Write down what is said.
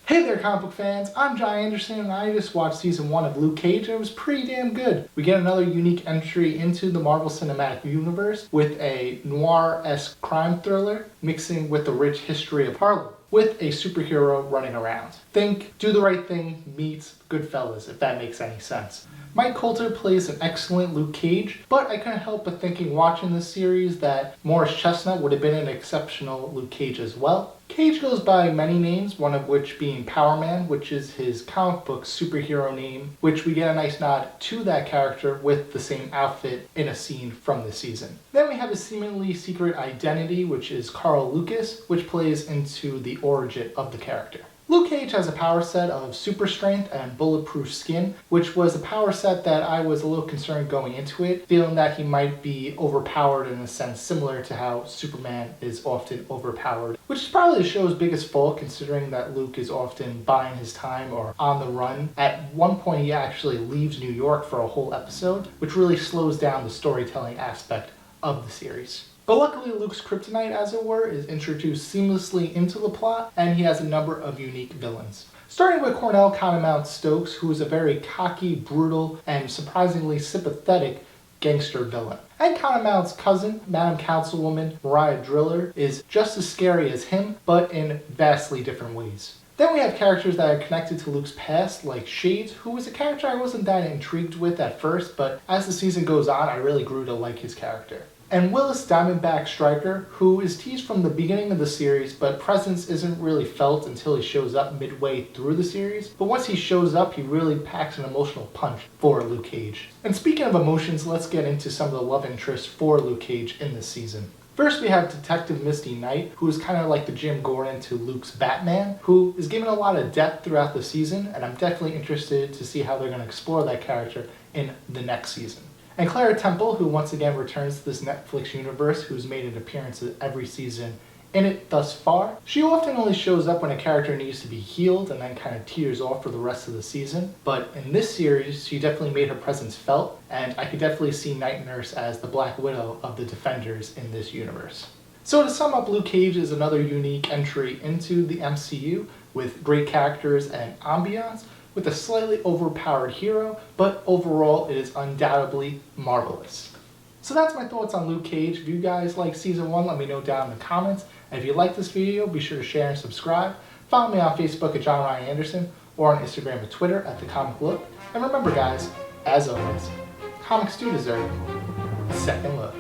Hey there comic book fans, I'm John Anderson and I just watched season 1 of Luke Cage and it was pretty damn good. We get another unique entry into the Marvel Cinematic Universe with a noir-esque crime thriller mixing with the rich history of Harlem with a superhero running around. Think Do the Right Thing meets Goodfellas, if that makes any sense. Mike Colter plays an excellent Luke Cage, but I couldn't help but thinking watching this series that Morris Chestnut would have been an exceptional Luke Cage as well. Cage goes by many names, one of which being Power Man, which is his comic book superhero name, which we get a nice nod to that character with the same outfit in a scene from this season. Then we have his seemingly secret identity, which is Carl Lucas, which plays into the origin of the character. Luke Cage has a power set of super strength and bulletproof skin, which was a power set that I was a little concerned going into it, feeling that he might be overpowered in a sense similar to how Superman is often overpowered, which is probably the show's biggest fault considering that Luke is often buying his time or on the run. At one point he actually leaves New York for a whole episode, which really slows down the storytelling aspect of the series. But luckily Luke's kryptonite, as it were, is introduced seamlessly into the plot, and he has a number of unique villains. Starting with Cornell Cottonmouth Stokes, who is a very cocky, brutal, and surprisingly sympathetic gangster villain. And Cottonmouth's cousin, Madam Councilwoman Mariah Driller, is just as scary as him, but in vastly different ways. Then we have characters that are connected to Luke's past, like Shades, who was a character I wasn't that intrigued with at first, but as the season goes on, I really grew to like his character. And Willis Diamondback Stryker, who is teased from the beginning of the series, but presence isn't really felt until he shows up midway through the series. But once he shows up, he really packs an emotional punch for Luke Cage. And speaking of emotions, let's get into some of the love interests for Luke Cage in this season. First, we have Detective Misty Knight, who is kind of like the Jim Gordon to Luke's Batman, who is given a lot of depth throughout the season, and I'm definitely interested to see how they're going to explore that character in the next season. And Clara Temple, who once again returns to this Netflix universe, who's made an appearance every season in it thus far. She often only shows up when a character needs to be healed and then kind of teeters off for the rest of the season. But in this series, she definitely made her presence felt, and I could definitely see Night Nurse as the Black Widow of the Defenders in this universe. So to sum up, Luke Cage is another unique entry into the MCU with great characters and ambiance, with a slightly overpowered hero, but overall it is undoubtedly marvelous. So that's my thoughts on Luke Cage. If you guys like season 1, let me know down in the comments. And if you like this video, be sure to share and subscribe. Follow me on Facebook at John Ryan Anderson, or on Instagram and Twitter at The Comic Look. And remember guys, as always, comics do deserve a second look.